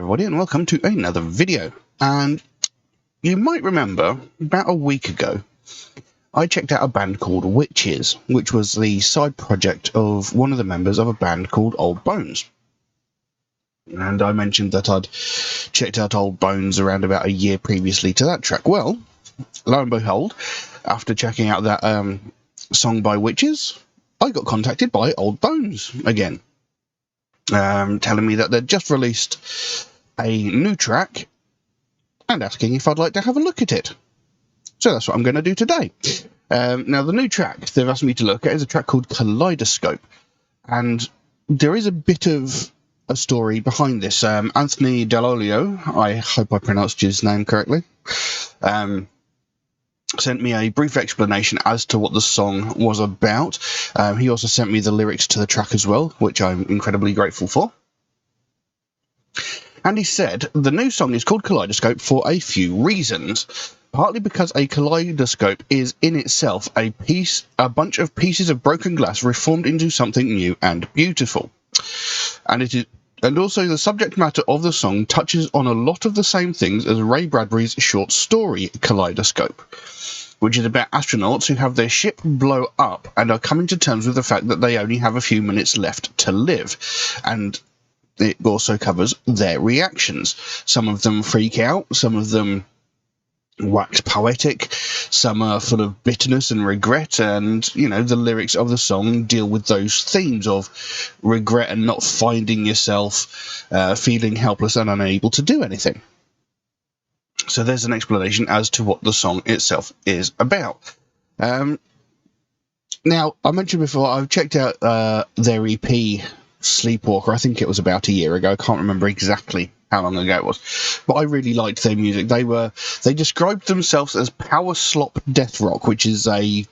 everybody, and welcome to another video. And you might remember, about a week ago, I checked out a band called Witches, which was the side project of one of the members of a band called Old Bones. And I mentioned that I'd checked out Old Bones around about a year previously to that track. Well, lo and behold, after checking out that song by Witches, I got contacted by Old Bones again. Telling me that they'd just released a new track and asking if I'd like to have a look at it. So that's what I'm going to do today. Now, the new track they've asked me to look at is a track called Kaleidoscope. And there is a bit of a story behind this. Anthony Dell'Olio, I hope I pronounced his name correctly, sent me a brief explanation as to what the song was about. He also sent me the lyrics to the track as well, which I'm incredibly grateful for. And he said, the new song is called Kaleidoscope for a few reasons. Partly because a kaleidoscope is in itself a bunch of pieces of broken glass reformed into something new and beautiful. And also the subject matter of the song touches on a lot of the same things as Ray Bradbury's short story Kaleidoscope, which is about astronauts who have their ship blow up and are coming to terms with the fact that they only have a few minutes left to live. And it also covers their reactions. Some of them freak out, some of them wax poetic, some are full of bitterness and regret, and, you know, the lyrics of the song deal with those themes of regret and not finding yourself, feeling helpless and unable to do anything. So there's an explanation as to what the song itself is about. Now, I mentioned before, I've checked out their EP, Sleepwalker. I think it was about a year ago. I can't remember exactly how long ago it was. But I really liked their music. They described themselves as power slop death rock, which is a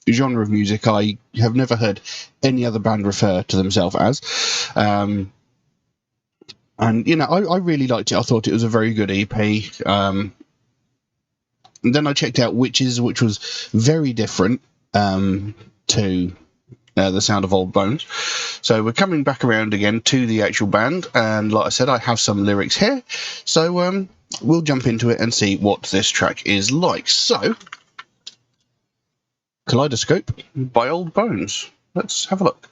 genre of music I have never heard any other band refer to themselves as. And, you know, I really liked it. I thought it was a very good EP. And then I checked out Witches, which was very different to the sound of Old Bones. So we're coming back around again to the actual band. And like I said, I have some lyrics here. So we'll jump into it and see what this track is like. So, Kaleidoscope by Old Bones. Let's have a look.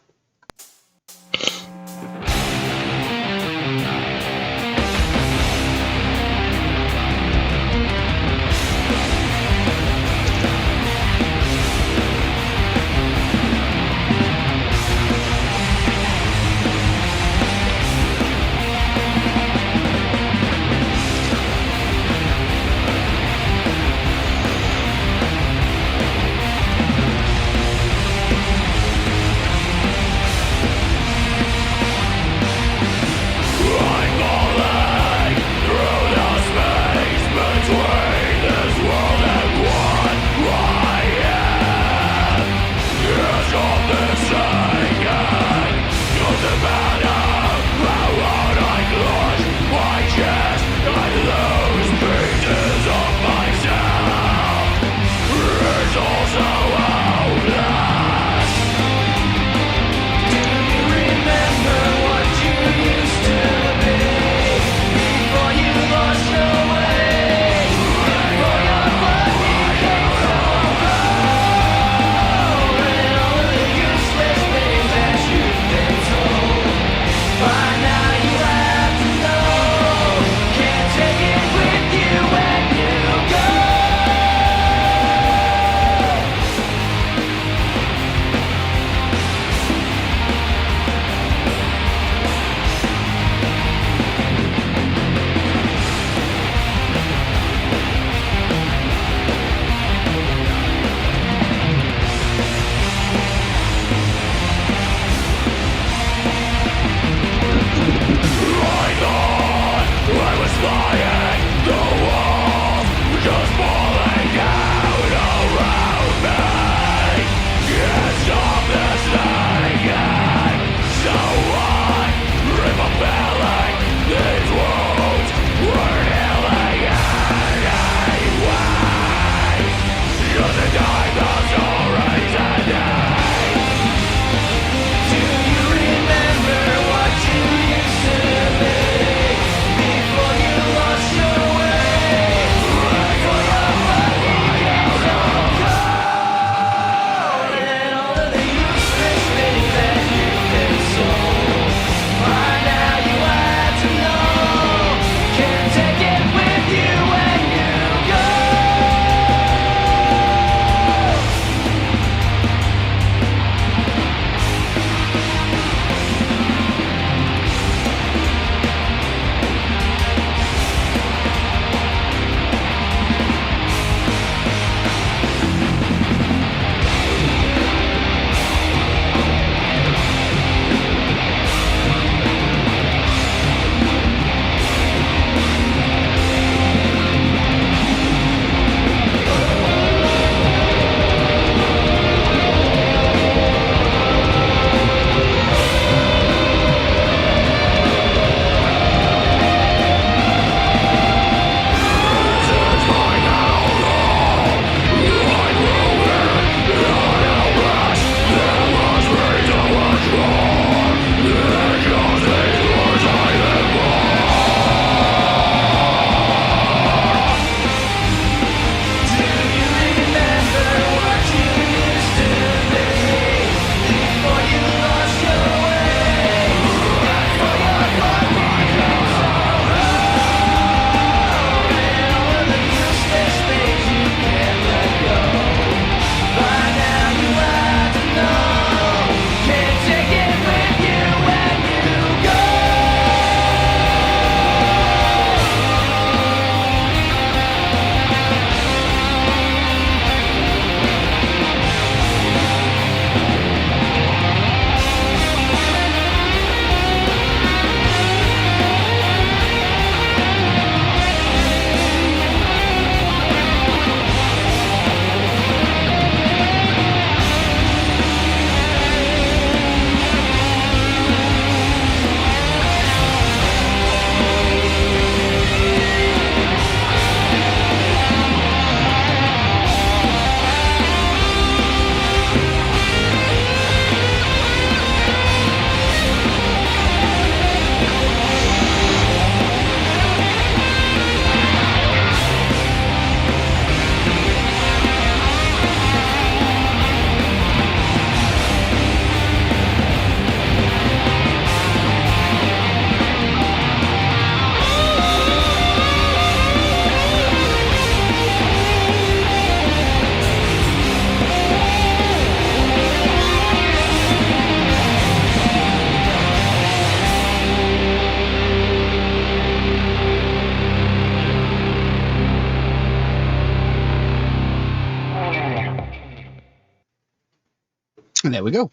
And there we go.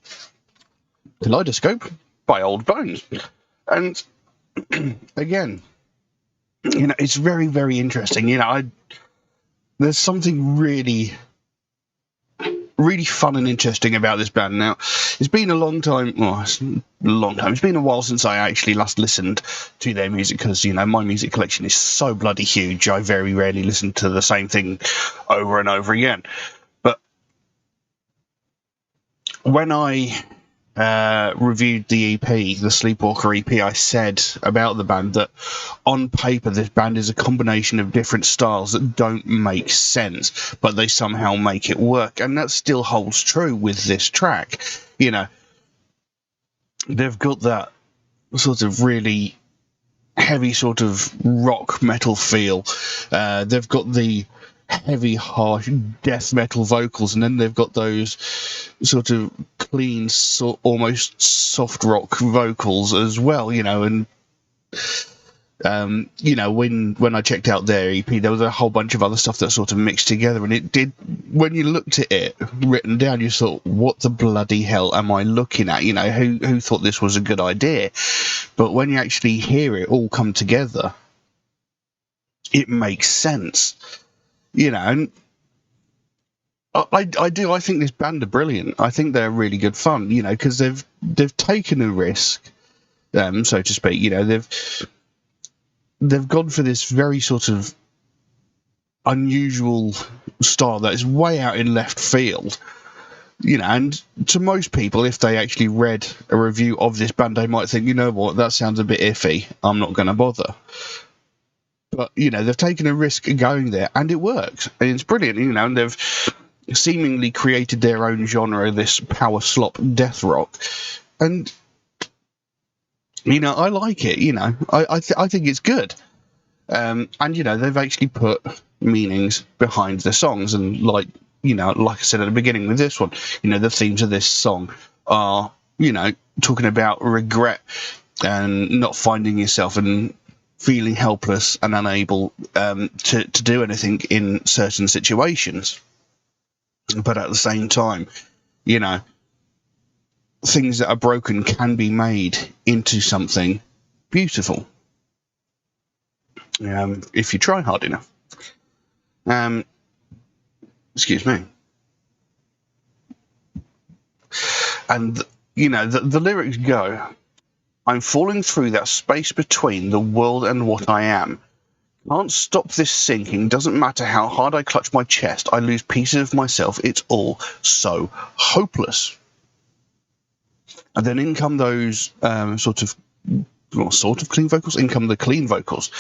Kaleidoscope by Old Bones. And again, it's very, very interesting. There's something really, really fun and interesting about this band. Now, it's been a long time. Well, it's a long time. It's been a while since I actually last listened to their music because, my music collection is so bloody huge. I very rarely listen to the same thing over and over again. But when I reviewed the EP, the Sleepwalker EP, I said about the band that on paper this band is a combination of different styles that don't make sense, but they somehow make it work, and that still holds true with this track. They've got that sort of really heavy sort of rock metal feel. They've got the heavy, harsh death metal vocals, and then they've got those sort of clean, almost soft rock vocals as well. And when I checked out their EP, there was a whole bunch of other stuff that sort of mixed together, and it did. When you looked at it written down, you thought, "What the bloody hell am I looking at?" Who thought this was a good idea? But when you actually hear it all come together, it makes sense. And I think this band are brilliant. I think they're really good fun, because they've taken a risk, so to speak. They've gone for this very sort of unusual style that is way out in left field, and to most people, if they actually read a review of this band, they might think, what, that sounds a bit iffy, I'm not going to bother. But, they've taken a risk going there, and it works. And it's brilliant, and they've seemingly created their own genre, this power slop death rock. And, I like it, I think it's good. And, they've actually put meanings behind the songs. And, like I said at the beginning with this one, the themes of this song are, talking about regret and not finding yourself and feeling helpless and unable to do anything in certain situations. But at the same time, things that are broken can be made into something beautiful if you try hard enough. Excuse me. And, the lyrics go, "I'm falling through that space between the world and what I am. Can't stop this sinking, doesn't matter how hard I clutch my chest, I lose pieces of myself, it's all so hopeless." And then in come those sort of clean vocals, in come the clean vocals,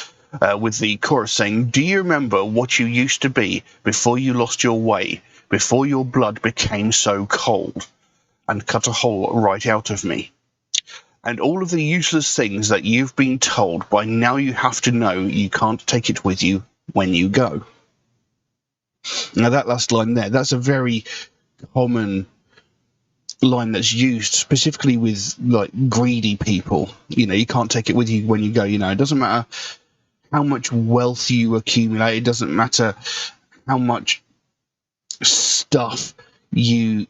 with the chorus saying, "Do you remember what you used to be before you lost your way, before your blood became so cold and cut a hole right out of me? And all of the useless things that you've been told, by now you have to know you can't take it with you when you go." Now that last line there, that's a very common line that's used specifically with like greedy people. You can't take it with you when you go. It doesn't matter how much wealth you accumulate, it doesn't matter how much stuff you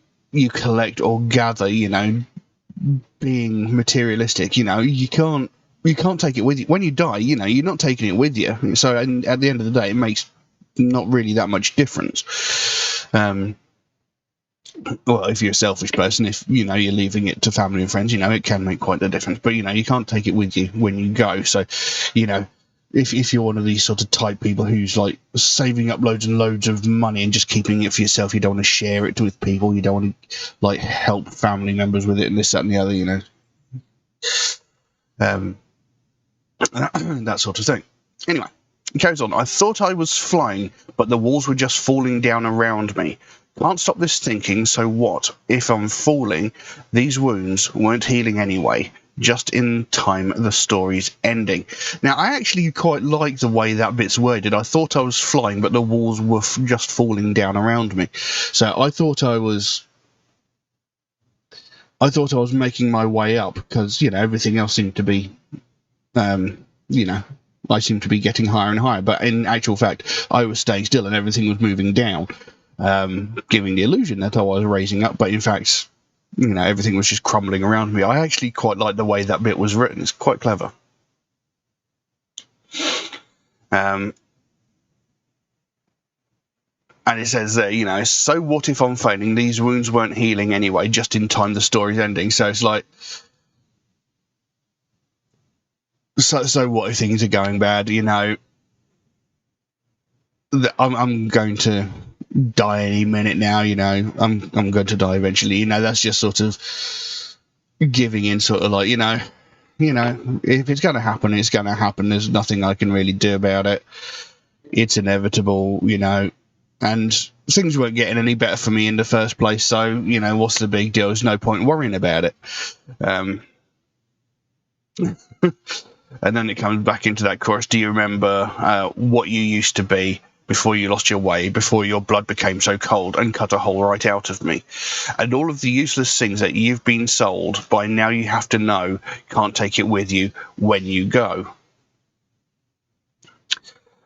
collect or gather, being materialistic, you can't take it with you when you die. You're not taking it with you. So at the end of the day, it makes not really that much difference. Well, if you're a selfish person, if you're leaving it to family and friends, it can make quite a difference. But you can't take it with you when you go. So if you're one of these sort of type people who's like saving up loads and loads of money and just keeping it for yourself, you don't want to share it with people, you don't want to like help family members with it and this, that and the other, that sort of thing. Anyway, it carries on. "I thought I was flying, but the walls were just falling down around me. Can't stop this thinking, so what? If I'm falling, these wounds weren't healing anyway. Just in time, the story's ending." Now, I actually quite like the way that bit's worded. "I thought I was flying, but the walls were just falling down around me." So I thought I was making my way up because, everything else seemed to be, I seemed to be getting higher and higher. But in actual fact, I was staying still and everything was moving down, giving the illusion that I was raising up. But in fact, everything was just crumbling around me. I actually quite like the way that bit was written. It's quite clever. And it says there, so what if I'm failing? These wounds weren't healing anyway, just in time the story's ending. So it's like, so what if things are going bad? I'm going to die any minute now. I'm going to die eventually. That's just sort of giving in, sort of like, if it's going to happen, it's going to happen. There's nothing I can really do about it. It's inevitable, and things weren't getting any better for me in the first place. So, what's the big deal? There's no point worrying about it. And then it comes back into that chorus. Do you remember what you used to be before you lost your way, before your blood became so cold and cut a hole right out of me? And all of the useless things that you've been sold, by now you have to know, can't take it with you when you go.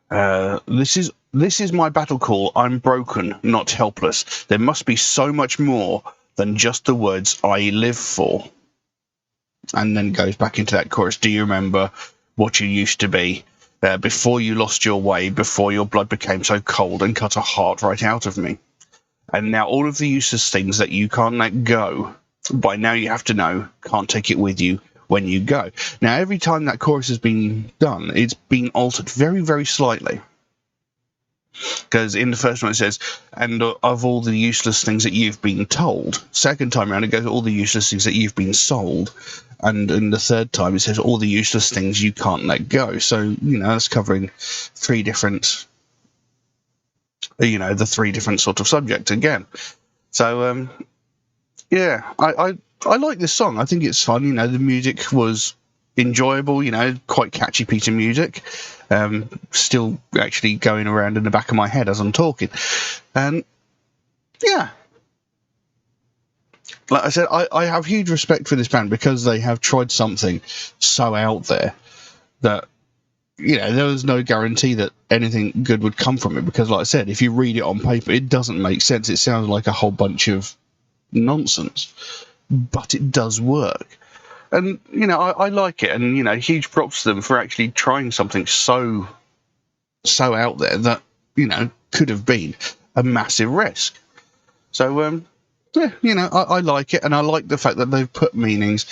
This is my battle call. I'm broken, not helpless. There must be so much more than just the words I live for. And then goes back into that chorus. Do you remember what you used to be before you lost your way, before your blood became so cold and cut a heart right out of me? And now all of the useless things that you can't let go, by now you have to know, can't take it with you when you go. Now, every time that chorus has been done, it's been altered very, very slightly. Because in the first one it says, and of all the useless things that you've been told. Second time around it goes, all the useless things that you've been sold. And in the third time it says, all the useless things you can't let go. So, that's covering three different, the three different sort of subjects again. So, yeah, I like this song. I think it's fun. The music was enjoyable, quite catchy piece of music. Still actually going around in the back of my head as I'm talking. And yeah, like I said, I have huge respect for this band because they have tried something so out there that, there was no guarantee that anything good would come from it. Because like I said, if you read it on paper, it doesn't make sense. It sounds like a whole bunch of nonsense, but it does work. And, I like it. And, huge props to them for actually trying something so out there that, could have been a massive risk. So, yeah, I like it. And I like the fact that they've put meanings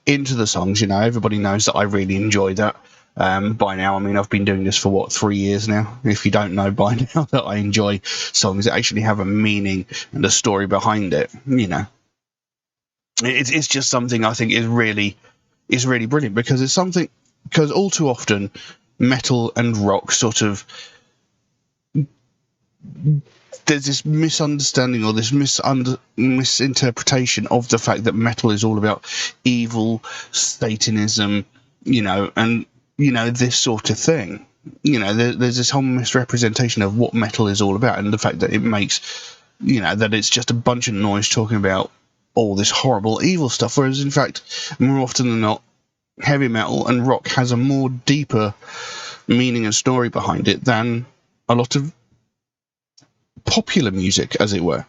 into the songs. Everybody knows that I really enjoy that. By now, I've been doing this for 3 years now. If you don't know by now that I enjoy songs that actually have a meaning and a story behind it, It's just something I think is really brilliant, because all too often metal and rock sort of, there's this misunderstanding or this misinterpretation of the fact that metal is all about evil, Satanism, and this sort of thing. There's this whole misrepresentation of what metal is all about, and the fact that it makes, that it's just a bunch of noise talking about all this horrible evil stuff, whereas in fact more often than not heavy metal and rock has a more deeper meaning and story behind it than a lot of popular music, as it were.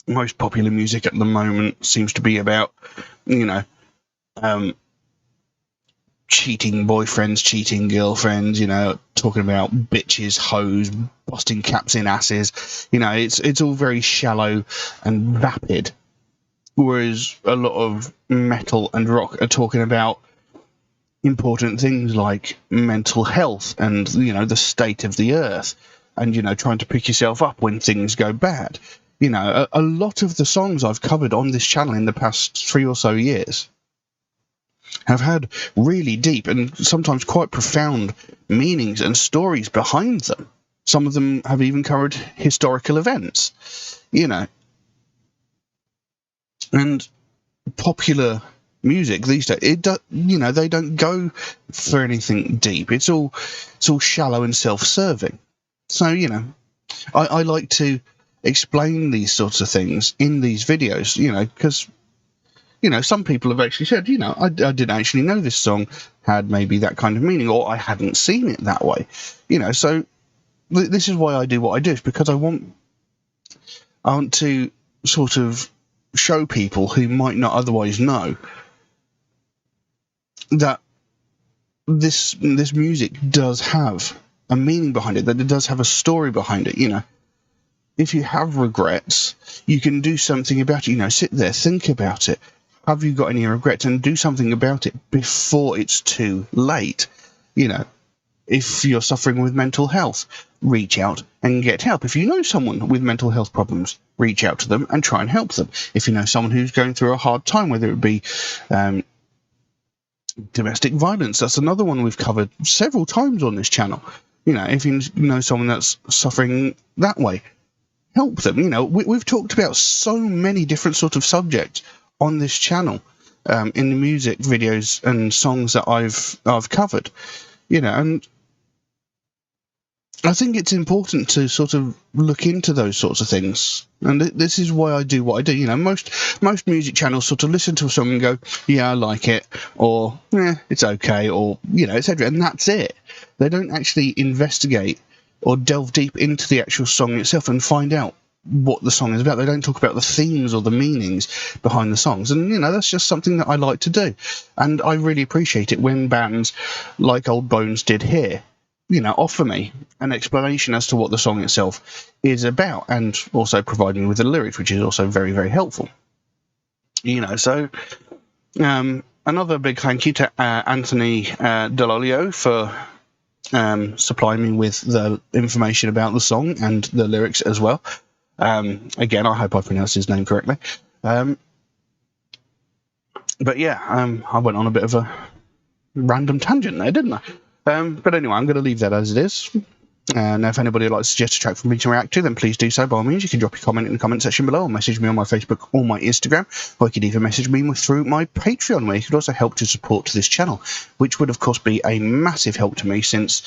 Most popular music at the moment seems to be about cheating boyfriends, cheating girlfriends, talking about bitches, hoes, busting caps in asses. It's all very shallow and vapid. Whereas a lot of metal and rock are talking about important things like mental health and, the state of the earth and, trying to pick yourself up when things go bad. A lot of the songs I've covered on this channel in the past 3 or so years have had really deep and sometimes quite profound meanings and stories behind them. Some of them have even covered historical events, and popular music these days, they don't go for anything deep. It's all shallow and self-serving. So, I like to explain these sorts of things in these videos, because some people have actually said, I didn't actually know this song had maybe that kind of meaning, or I hadn't seen it that way. So this is why I do what I do, is because I want to sort of show people who might not otherwise know that this music does have a meaning behind it, that it does have a story behind it. If you have regrets, you can do something about it. Sit there, think about it. Have you got any regrets? And do something about it before it's too late. If you're suffering with mental health, reach out and get help. If you know someone with mental health problems, reach out to them and try and help them. If you know someone who's going through a hard time, whether it be domestic violence, that's another one we've covered several times on this channel. If you know someone that's suffering that way, help them. We've talked about so many different sort of subjects on this channel, in the music videos and songs that I've covered. And I think it's important to sort of look into those sorts of things, and this is why I do what I do. Most music channels sort of listen to a song and go, "Yeah, I like it," or "It's okay," or etc., and that's it. They don't actually investigate or delve deep into the actual song itself and find out what the song is about. They don't talk about the themes or the meanings behind the songs, and that's just something that I like to do, and I really appreciate it when bands like Old Bones did here offer me an explanation as to what the song itself is about, and also providing with the lyrics, which is also very, very helpful. So another big thank you to Anthony Delolio for supplying me with the information about the song and the lyrics as well. Again, I hope I pronounced his name correctly. But yeah, I went on a bit of a random tangent there, didn't I? But anyway, I'm going to leave that as it is. Now, if anybody would like to suggest a track for me to react to, then please do so. By all means, you can drop your comment in the comment section below, or message me on my Facebook or my Instagram, or you could even message me through my Patreon, where you could also help to support this channel, which would, of course, be a massive help to me, since,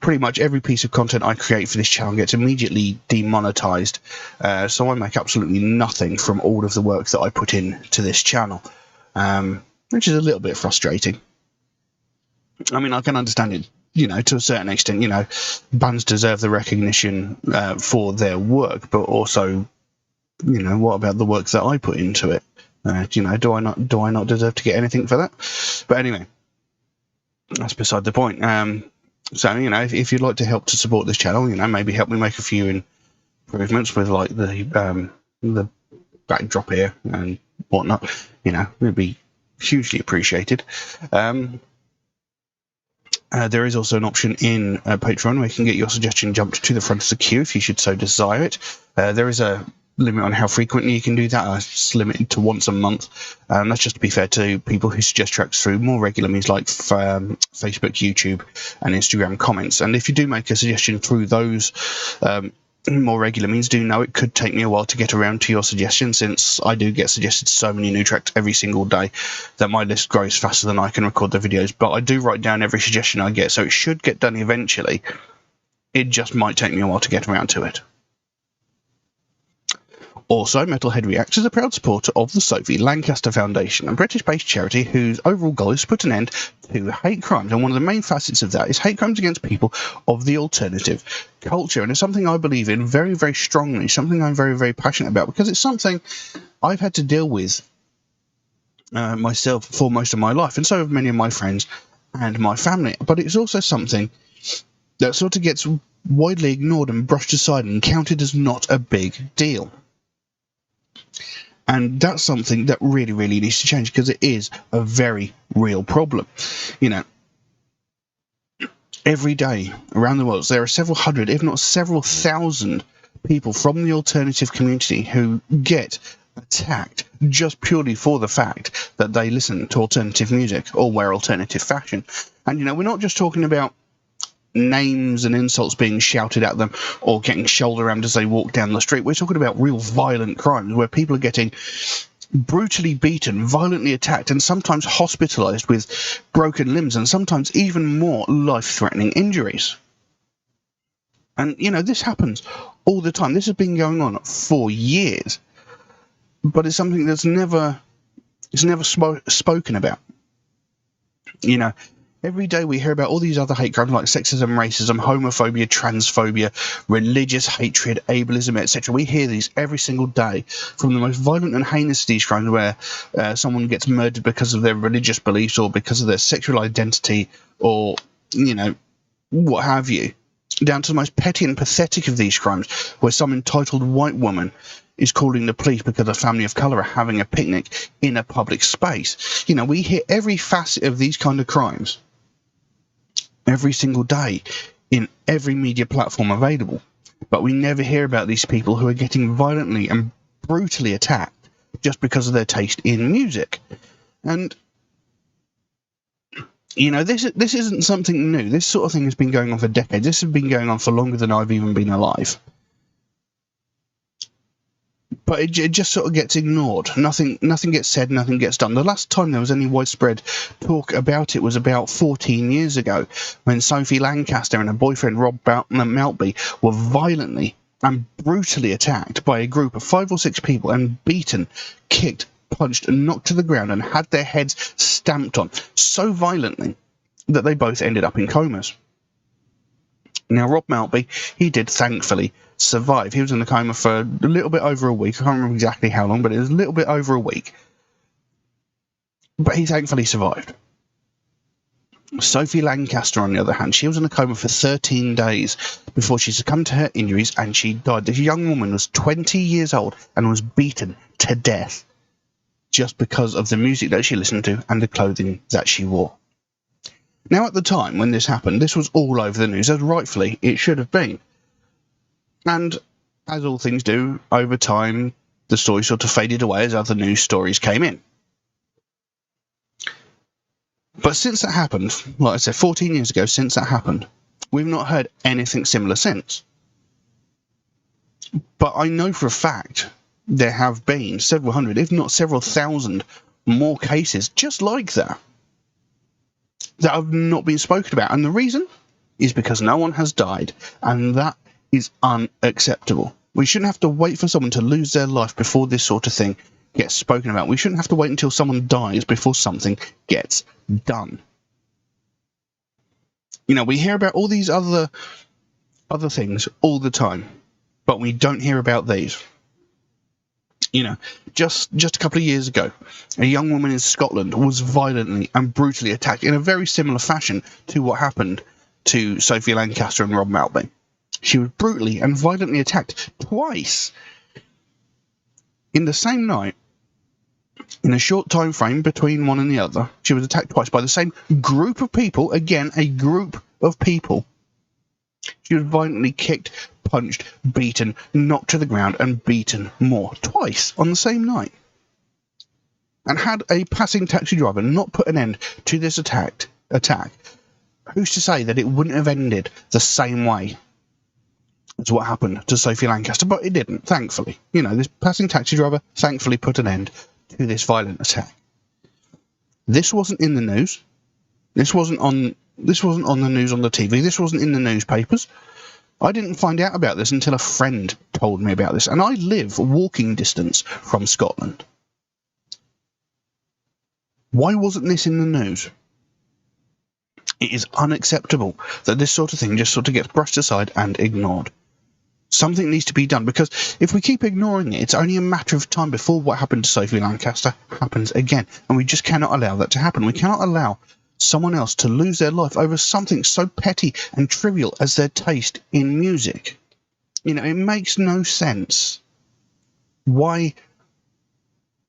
pretty much every piece of content I create for this channel gets immediately demonetized, so I make absolutely nothing from all of the work that I put into this channel, which is a little bit frustrating. I mean, I can understand it, to a certain extent. Bands deserve the recognition for their work, but also, what about the work that I put into it? Do I not deserve to get anything for that? But anyway, that's beside the point. So, if you'd like to help to support this channel, maybe help me make a few improvements with like the backdrop here and whatnot, it'd be hugely appreciated. There is also an option in Patreon where you can get your suggestion jumped to the front of the queue if you should so desire it. There is a limit on how frequently you can do that. It's limited to once a month. That's just to be fair to people who suggest tracks through more regular means like Facebook, YouTube, and Instagram comments. And if you do make a suggestion through those more regular means, do know it could take me a while to get around to your suggestion, since I do get suggested so many new tracks every single day that my list grows faster than I can record the videos. But I do write down every suggestion I get, so it should get done eventually. It just might take me a while to get around to it. Also, MetalHead Reacts is a proud supporter of the Sophie Lancaster Foundation, a British-based charity whose overall goal is to put an end to hate crimes. And one of the main facets of that is hate crimes against people of the alternative culture. And it's something I believe in very, very strongly, something I'm very, very passionate about, because it's something I've had to deal with myself for most of my life, and so have many of my friends and my family. But it's also something that sort of gets widely ignored and brushed aside and counted as not a big deal. And that's something that really, really needs to change, because it is a very real problem. Every day around the world, there are several hundred, if not several thousand people from the alternative community who get attacked just purely for the fact that they listen to alternative music or wear alternative fashion. And, we're not just talking about names and insults being shouted at them or getting shoulder rammed as they walk down the street. We're talking about real violent crimes where people are getting brutally beaten, violently attacked, and sometimes hospitalized with broken limbs, and sometimes even more life-threatening injuries. And, this happens all the time. This has been going on for years, but it's something that's never spoken about. Every day we hear about all these other hate crimes like sexism, racism, homophobia, transphobia, religious hatred, ableism, etc. We hear these every single day, from the most violent and heinous of these crimes where someone gets murdered because of their religious beliefs or because of their sexual identity or, what have you, down to the most petty and pathetic of these crimes where some entitled white woman is calling the police because a family of colour are having a picnic in a public space. We hear every facet of these kind of crimes every single day in every media platform available, but we never hear about these people who are getting violently and brutally attacked just because of their taste in music. And this isn't something new. This sort of thing has been going on for decades. This has been going on for longer than I've even been alive. But it just sort of gets ignored. Nothing gets said, nothing gets done. The last time there was any widespread talk about it was about 14 years ago, when Sophie Lancaster and her boyfriend Rob Maltby were violently and brutally attacked by a group of 5 or 6 people and beaten, kicked, punched and knocked to the ground and had their heads stamped on so violently that they both ended up in comas. Now, Rob Maltby, he did thankfully survive. He was in the coma for a little bit over a week. I can't remember exactly how long, but it was a little bit over a week. But he thankfully survived. Sophie Lancaster, on the other hand, she was in a coma for 13 days before she succumbed to her injuries and she died. This young woman was 20 years old and was beaten to death just because of the music that she listened to and the clothing that she wore. Now, at the time when this happened, this was all over the news, as rightfully it should have been. And as all things do, over time, the story sort of faded away as other news stories came in. But since that happened, like I said, 14 years ago, since that happened, we've not heard anything similar since. But I know for a fact there have been several hundred, if not several thousand, more cases just like that have not been spoken about. And the reason is because no one has died, and that is unacceptable. We shouldn't have to wait for someone to lose their life before this sort of thing gets spoken about. We shouldn't have to wait until someone dies before something gets done. We hear about all these other things all the time, but we don't hear about these. Just a couple of years ago, a young woman in Scotland was violently and brutally attacked in a very similar fashion to what happened to Sophie Lancaster and Rob Maltby. She was brutally and violently attacked twice in the same night. In a short time frame between one and the other, she was attacked twice by the same group of people. Again, a group of people. She was violently kicked, punched, beaten, knocked to the ground, and beaten more. Twice on the same night. And had a passing taxi driver not put an end to this attack, who's to say that it wouldn't have ended the same way as what happened to Sophie Lancaster? But it didn't, thankfully. This passing taxi driver thankfully put an end to this violent attack. This wasn't in the news. This wasn't on the news on the TV. This wasn't in the newspapers. I didn't find out about this until a friend told me about this, and I live walking distance from Scotland. Why wasn't this in the news? It is unacceptable that this sort of thing just sort of gets brushed aside and ignored. Something needs to be done, because if we keep ignoring it, it's only a matter of time before what happened to Sophie Lancaster happens again, and we just cannot allow that to happen. We cannot allow someone else to lose their life over something so petty and trivial as their taste in music. It makes no sense why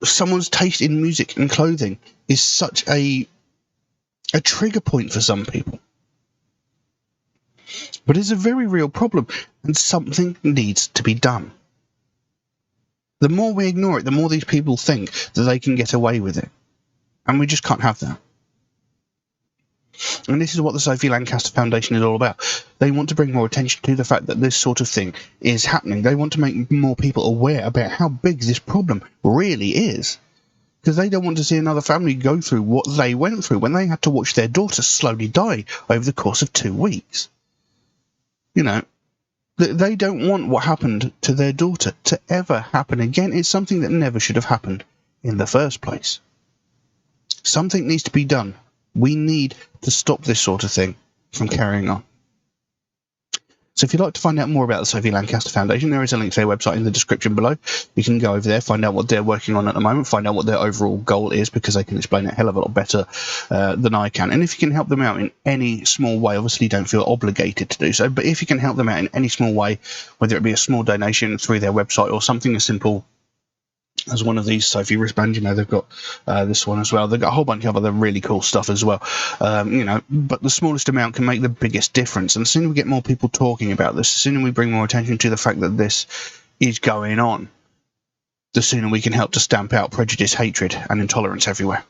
someone's taste in music and clothing is such a trigger point for some people. But it's a very real problem, and something needs to be done. The more we ignore it, the more these people think that they can get away with it. And we just can't have that. And this is what the Sophie Lancaster Foundation is all about. They want to bring more attention to the fact that this sort of thing is happening. They want to make more people aware about how big this problem really is. Because they don't want to see another family go through what they went through when they had to watch their daughter slowly die over the course of 2 weeks. They don't want what happened to their daughter to ever happen again. It's something that never should have happened in the first place. Something needs to be done We need to stop this sort of thing from carrying on. So if you'd like to find out more about the Sophie Lancaster Foundation, there is a link to their website in the description below. You can go over there, find out what they're working on at the moment, find out what their overall goal is, because they can explain it a hell of a lot better than I can. And if you can help them out in any small way, obviously don't feel obligated to do so, but if you can help them out in any small way, whether it be a small donation through their website or something as simple as one of these Sophie wristbands, they've got this one as well. They've got a whole bunch of other really cool stuff as well, but the smallest amount can make the biggest difference. And the sooner we get more people talking about this, the sooner we bring more attention to the fact that this is going on, the sooner we can help to stamp out prejudice, hatred, and intolerance everywhere.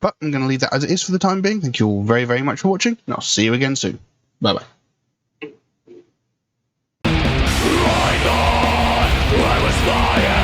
But I'm going to leave that as it is for the time being. Thank you all very, very much for watching, and I'll see you again soon. Bye-bye. I was lying.